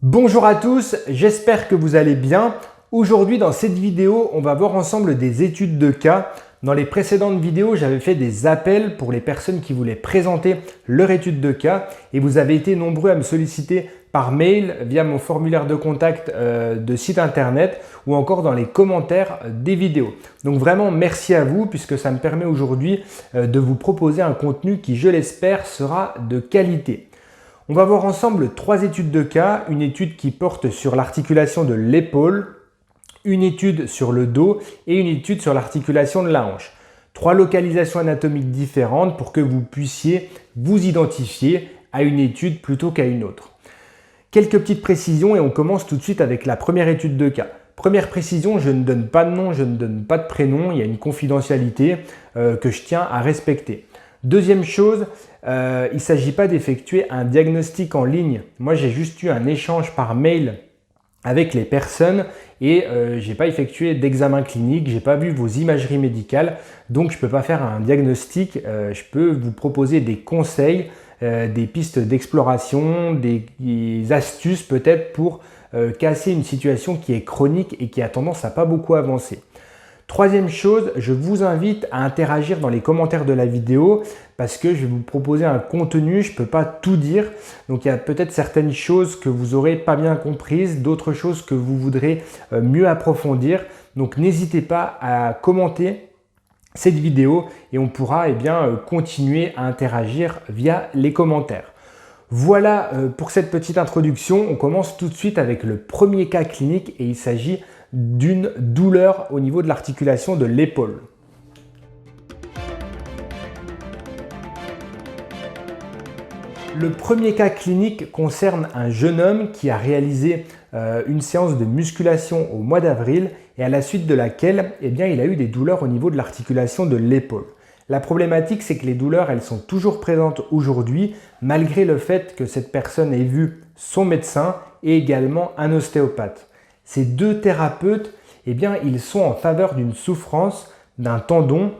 Bonjour à tous, j'espère que vous allez bien. Aujourd'hui dans cette vidéo, on va voir ensemble des études de cas. Dans les précédentes vidéos, j'avais fait des appels pour les personnes qui voulaient présenter leur étude de cas et vous avez été nombreux à me solliciter par mail, via mon formulaire de contact de site internet ou encore dans les commentaires des vidéos. Donc vraiment merci à vous puisque ça me permet aujourd'hui de vous proposer un contenu qui, je l'espère, sera de qualité. On va voir ensemble 3 études de cas, une étude qui porte sur l'articulation de l'épaule, une étude sur le dos et une étude sur l'articulation de la hanche. 3 localisations anatomiques différentes pour que vous puissiez vous identifier à une étude plutôt qu'à une autre. Quelques petites précisions et on commence tout de suite avec la première étude de cas. Première précision, je ne donne pas de nom, je ne donne pas de prénom, il y a une confidentialité que je tiens à respecter. Deuxième chose, il ne s'agit pas d'effectuer un diagnostic en ligne. Moi, j'ai juste eu un échange par mail avec les personnes et je n'ai pas effectué d'examen clinique, je n'ai pas vu vos imageries médicales, donc je ne peux pas faire un diagnostic. Je peux vous proposer des conseils, des pistes d'exploration, des astuces peut-être pour casser une situation qui est chronique et qui a tendance à pas beaucoup avancer. Troisième chose, je vous invite à interagir dans les commentaires de la vidéo parce que je vais vous proposer un contenu, je ne peux pas tout dire. Donc il y a peut-être certaines choses que vous n'aurez pas bien comprises, d'autres choses que vous voudrez mieux approfondir. Donc n'hésitez pas à commenter cette vidéo et on pourra continuer à interagir via les commentaires. Voilà pour cette petite introduction. On commence tout de suite avec le premier cas clinique et il s'agit d'une douleur au niveau de l'articulation de l'épaule. Le premier cas clinique concerne un jeune homme qui a réalisé une séance de musculation au mois d'avril et à la suite de laquelle il a eu des douleurs au niveau de l'articulation de l'épaule. La problématique, c'est que les douleurs, elles sont toujours présentes aujourd'hui, malgré le fait que cette personne ait vu son médecin et également un ostéopathe. Ces deux thérapeutes, ils sont en faveur d'une souffrance d'un tendon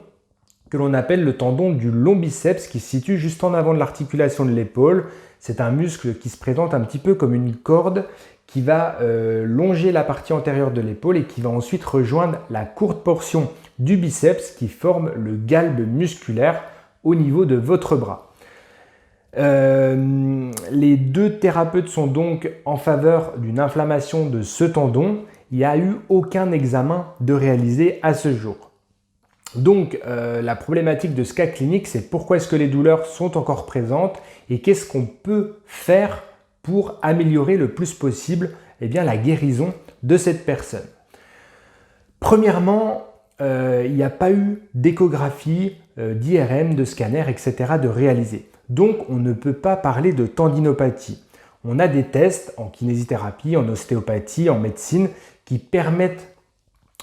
que l'on appelle le tendon du long biceps qui se situe juste en avant de l'articulation de l'épaule. C'est un muscle qui se présente un petit peu comme une corde qui va longer la partie antérieure de l'épaule et qui va ensuite rejoindre la courte portion du biceps qui forme le galbe musculaire au niveau de votre bras. Les deux thérapeutes sont donc en faveur d'une inflammation de ce tendon. Il n'y a eu aucun examen de réalisé à ce jour. Donc la problématique de ce cas clinique, c'est pourquoi est-ce que les douleurs sont encore présentes et qu'est-ce qu'on peut faire pour améliorer le plus possible la guérison de cette personne. Premièrement, il n'y a pas eu d'échographie, d'IRM, de scanner, etc. de réaliser. Donc, on ne peut pas parler de tendinopathie. On a des tests en kinésithérapie, en ostéopathie, en médecine qui permettent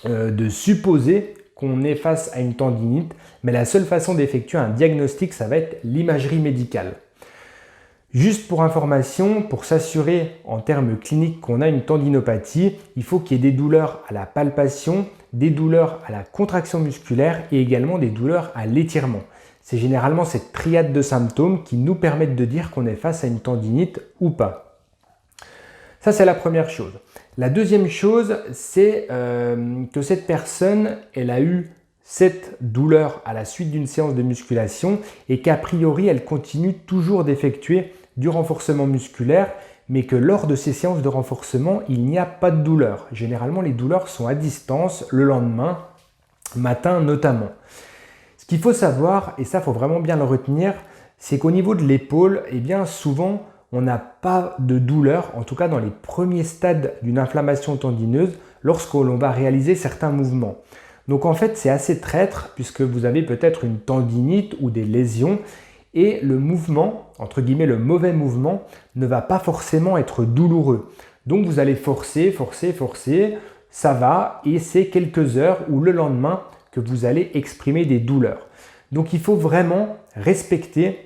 de supposer qu'on est face à une tendinite, mais la seule façon d'effectuer un diagnostic, ça va être l'imagerie médicale. Juste pour information, pour s'assurer en termes cliniques qu'on a une tendinopathie, il faut qu'il y ait des douleurs à la palpation, des douleurs à la contraction musculaire et également des douleurs à l'étirement. C'est généralement cette triade de symptômes qui nous permettent de dire qu'on est face à une tendinite ou pas. Ça, c'est la première chose. La deuxième chose, c'est que cette personne, elle a eu cette douleur à la suite d'une séance de musculation et qu'a priori, elle continue toujours d'effectuer du renforcement musculaire, mais que lors de ces séances de renforcement, il n'y a pas de douleur. Généralement, les douleurs sont à distance le lendemain, matin notamment. Ce qu'il faut savoir, et ça, il faut vraiment bien le retenir, c'est qu'au niveau de l'épaule, souvent, on n'a pas de douleur, en tout cas dans les premiers stades d'une inflammation tendineuse, lorsque l'on va réaliser certains mouvements. Donc en fait, c'est assez traître puisque vous avez peut-être une tendinite ou des lésions et le mouvement, entre guillemets le mauvais mouvement, ne va pas forcément être douloureux. Donc vous allez forcer, ça va et c'est quelques heures ou le lendemain que vous allez exprimer des douleurs. Donc il faut vraiment respecter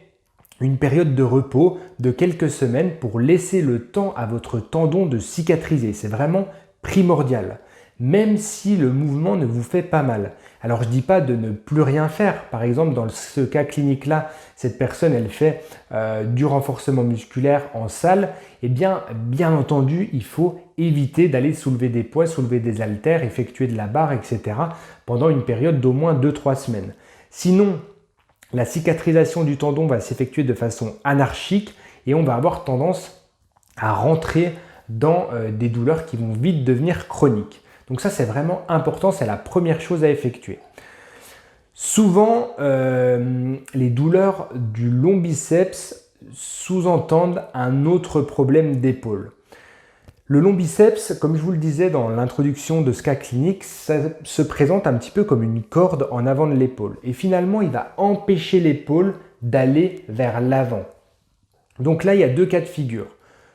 une période de repos de quelques semaines pour laisser le temps à votre tendon de cicatriser. C'est vraiment primordial. Même si le mouvement ne vous fait pas mal. Alors je ne dis pas de ne plus rien faire. Par exemple, dans ce cas clinique-là, cette personne, elle fait du renforcement musculaire en salle. Eh bien entendu, il faut éviter d'aller soulever des poids, soulever des haltères, effectuer de la barre, etc. pendant une période d'au moins 2-3 semaines. Sinon, la cicatrisation du tendon va s'effectuer de façon anarchique et on va avoir tendance à rentrer dans des douleurs qui vont vite devenir chroniques. Donc ça, c'est vraiment important, c'est la première chose à effectuer. Souvent, les douleurs du long biceps sous-entendent un autre problème d'épaule. Le long biceps, comme je vous le disais dans l'introduction de ce cas clinique, ça se présente un petit peu comme une corde en avant de l'épaule. Et finalement, il va empêcher l'épaule d'aller vers l'avant. Donc là, il y a deux cas de figure.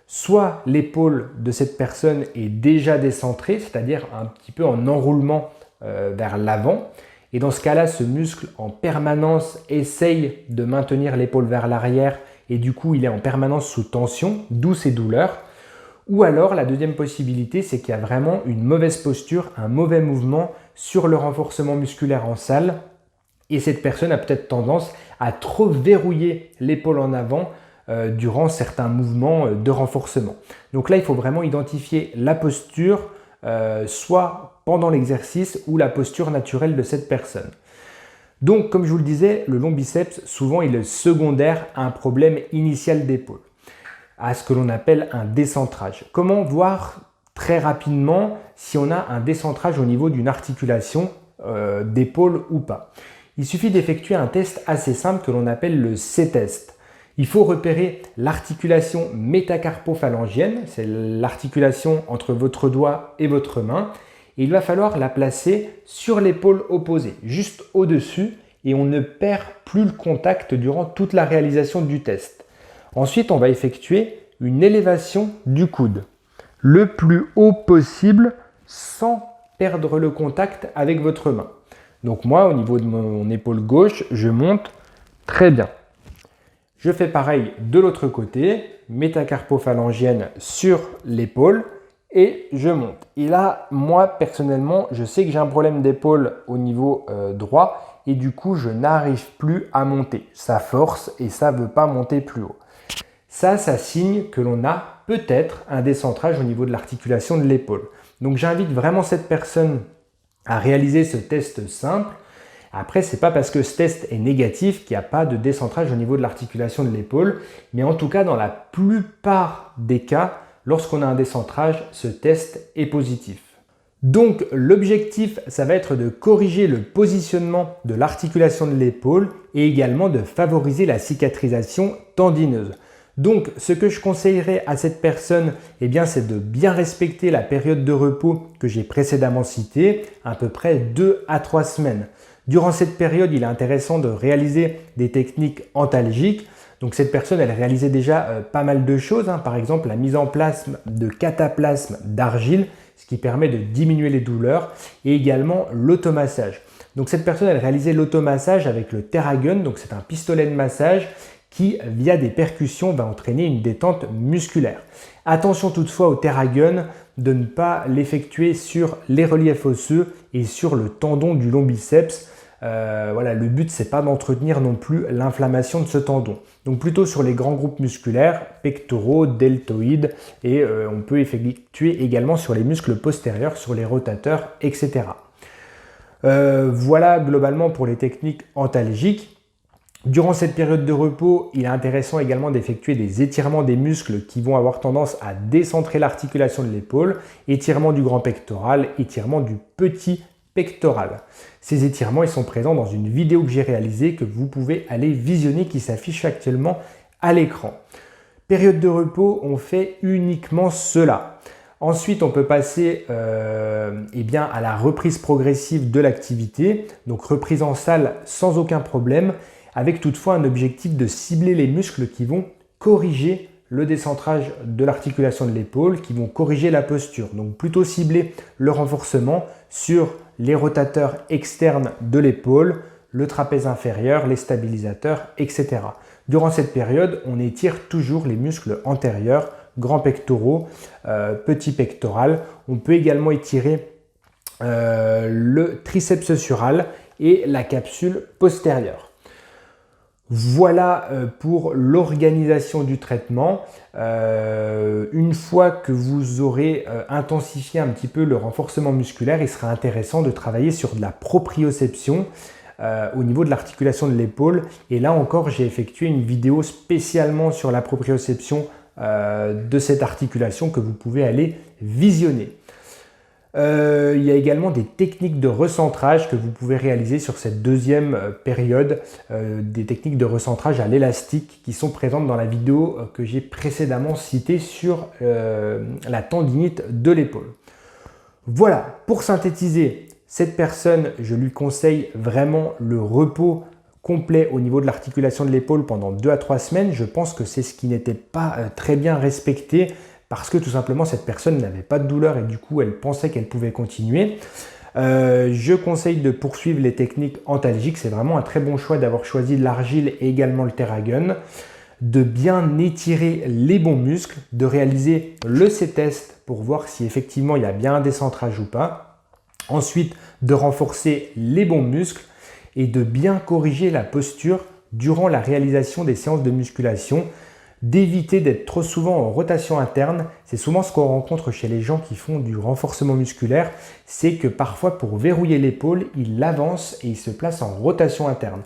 Soit l'épaule de cette personne est déjà décentrée, c'est-à-dire un petit peu en enroulement vers l'avant. Et dans ce cas-là, ce muscle en permanence essaye de maintenir l'épaule vers l'arrière et du coup, il est en permanence sous tension, d'où ces douleurs. Ou alors, la deuxième possibilité, c'est qu'il y a vraiment une mauvaise posture, un mauvais mouvement sur le renforcement musculaire en salle. Et cette personne a peut-être tendance à trop verrouiller l'épaule en avant durant certains mouvements de renforcement. Donc là, il faut vraiment identifier la posture, soit pendant l'exercice ou la posture naturelle de cette personne. Donc, comme je vous le disais, le long biceps, souvent, il est secondaire à un problème initial d'épaule, à ce que l'on appelle un décentrage. Comment voir très rapidement si on a un décentrage au niveau d'une articulation d'épaule ou pas? Il suffit d'effectuer un test assez simple que l'on appelle le C-test. Il faut repérer l'articulation métacarpophalangienne, c'est l'articulation entre votre doigt et votre main, et il va falloir la placer sur l'épaule opposée, juste au-dessus, et on ne perd plus le contact durant toute la réalisation du test. Ensuite, on va effectuer une élévation du coude, le plus haut possible sans perdre le contact avec votre main. Donc moi, au niveau de mon épaule gauche, je monte très bien. Je fais pareil de l'autre côté, métacarpophalangienne sur l'épaule et je monte. Et là, moi personnellement, je sais que j'ai un problème d'épaule au niveau droit et du coup, je n'arrive plus à monter. Ça force et ça ne veut pas monter plus haut. Ça signe que l'on a peut-être un décentrage au niveau de l'articulation de l'épaule. Donc j'invite vraiment cette personne à réaliser ce test simple. Après, ce n'est pas parce que ce test est négatif qu'il n'y a pas de décentrage au niveau de l'articulation de l'épaule, mais en tout cas, dans la plupart des cas, lorsqu'on a un décentrage, ce test est positif. Donc, l'objectif, ça va être de corriger le positionnement de l'articulation de l'épaule et également de favoriser la cicatrisation tendineuse. Donc, ce que je conseillerais à cette personne, eh bien, c'est de bien respecter la période de repos que j'ai précédemment citée, à peu près 2 à 3 semaines. Durant cette période, il est intéressant de réaliser des techniques antalgiques. Donc cette personne, elle réalisait déjà pas mal de choses, par exemple la mise en place de cataplasmes d'argile, ce qui permet de diminuer les douleurs, et également l'automassage. Donc cette personne, elle réalisait l'automassage avec le TerraGun, donc c'est un pistolet de massage qui, via des percussions, va entraîner une détente musculaire. Attention toutefois au TerraGun de ne pas l'effectuer sur les reliefs osseux et sur le tendon du long biceps. Voilà, le but, c'est pas d'entretenir non plus l'inflammation de ce tendon. Donc plutôt sur les grands groupes musculaires, pectoraux, deltoïdes, et on peut effectuer également sur les muscles postérieurs, sur les rotateurs, etc. Voilà globalement pour les techniques antalgiques. Durant cette période de repos, il est intéressant également d'effectuer des étirements des muscles qui vont avoir tendance à décentrer l'articulation de l'épaule, étirement du grand pectoral, étirement du petit pectoral. Ces étirements, ils sont présents dans une vidéo que j'ai réalisée que vous pouvez aller visionner qui s'affiche actuellement à l'écran. Période de repos, on fait uniquement cela. Ensuite, on peut passer à la reprise progressive de l'activité, donc reprise en salle sans aucun problème, avec toutefois un objectif de cibler les muscles qui vont corriger le décentrage de l'articulation de l'épaule, qui vont corriger la posture. Donc plutôt cibler le renforcement sur les rotateurs externes de l'épaule, le trapèze inférieur, les stabilisateurs, etc. Durant cette période, on étire toujours les muscles antérieurs, grands pectoraux, petit pectoral. On peut également étirer le triceps sural et la capsule postérieure. Voilà pour l'organisation du traitement. Une fois que vous aurez intensifié un petit peu le renforcement musculaire, il sera intéressant de travailler sur de la proprioception au niveau de l'articulation de l'épaule. Et là encore, j'ai effectué une vidéo spécialement sur la proprioception de cette articulation que vous pouvez aller visionner. Il y a également des techniques de recentrage que vous pouvez réaliser sur cette deuxième période, des techniques de recentrage à l'élastique qui sont présentes dans la vidéo que j'ai précédemment citée sur la tendinite de l'épaule. Voilà, pour synthétiser, cette personne, je lui conseille vraiment le repos complet au niveau de l'articulation de l'épaule pendant 2 à 3 semaines. Je pense que c'est ce qui n'était pas très bien respecté, parce que tout simplement cette personne n'avait pas de douleur et du coup elle pensait qu'elle pouvait continuer. Je conseille de poursuivre les techniques antalgiques, c'est vraiment un très bon choix d'avoir choisi l'argile et également le TheraGun, de bien étirer les bons muscles, de réaliser le C-test pour voir si effectivement il y a bien un décentrage ou pas, ensuite de renforcer les bons muscles et de bien corriger la posture durant la réalisation des séances de musculation, d'éviter d'être trop souvent en rotation interne. C'est souvent ce qu'on rencontre chez les gens qui font du renforcement musculaire, c'est que parfois pour verrouiller l'épaule, il avance et il se place en rotation interne.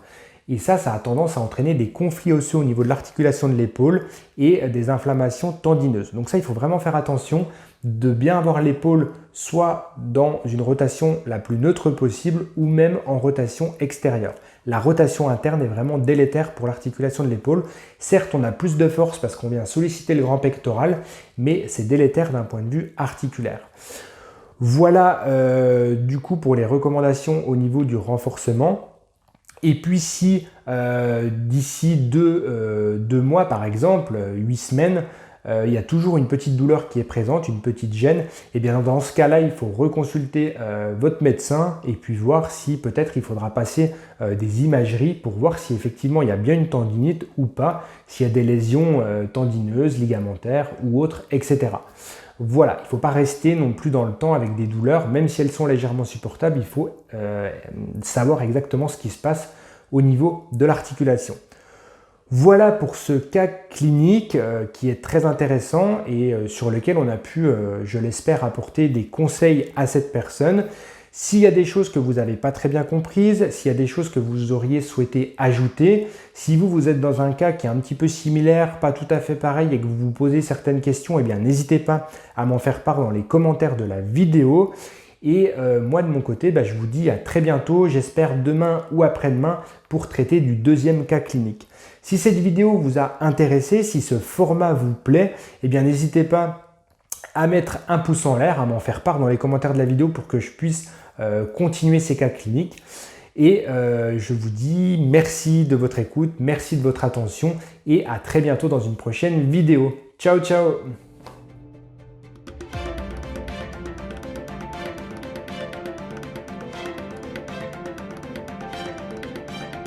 Et ça a tendance à entraîner des conflits osseux au niveau de l'articulation de l'épaule et des inflammations tendineuses. Donc ça, il faut vraiment faire attention de bien avoir l'épaule soit dans une rotation la plus neutre possible ou même en rotation extérieure. La rotation interne est vraiment délétère pour l'articulation de l'épaule. Certes, on a plus de force parce qu'on vient solliciter le grand pectoral, mais c'est délétère d'un point de vue articulaire. Voilà du coup pour les recommandations au niveau du renforcement. Et puis si d'ici 2 mois par exemple, 8 semaines, il y a toujours une petite douleur qui est présente, une petite gêne, et bien dans ce cas-là, il faut reconsulter votre médecin et puis voir si peut-être il faudra passer des imageries pour voir si effectivement il y a bien une tendinite ou pas, s'il y a des lésions tendineuses, ligamentaires ou autres, etc. Voilà, il ne faut pas rester non plus dans le temps avec des douleurs, même si elles sont légèrement supportables, il faut savoir exactement ce qui se passe au niveau de l'articulation. Voilà pour ce cas clinique qui est très intéressant et sur lequel on a pu, je l'espère, apporter des conseils à cette personne. S'il y a des choses que vous n'avez pas très bien comprises, s'il y a des choses que vous auriez souhaité ajouter, si vous êtes dans un cas qui est un petit peu similaire, pas tout à fait pareil et que vous vous posez certaines questions, eh bien n'hésitez pas à m'en faire part dans les commentaires de la vidéo. Et moi de mon côté, je vous dis à très bientôt, j'espère demain ou après-demain pour traiter du deuxième cas clinique. Si cette vidéo vous a intéressé, si ce format vous plaît, eh bien n'hésitez pas à mettre un pouce en l'air, à m'en faire part dans les commentaires de la vidéo pour que je puisse continuer ces cas cliniques. Et je vous dis merci de votre écoute, merci de votre attention et à très bientôt dans une prochaine vidéo. Ciao, ciao!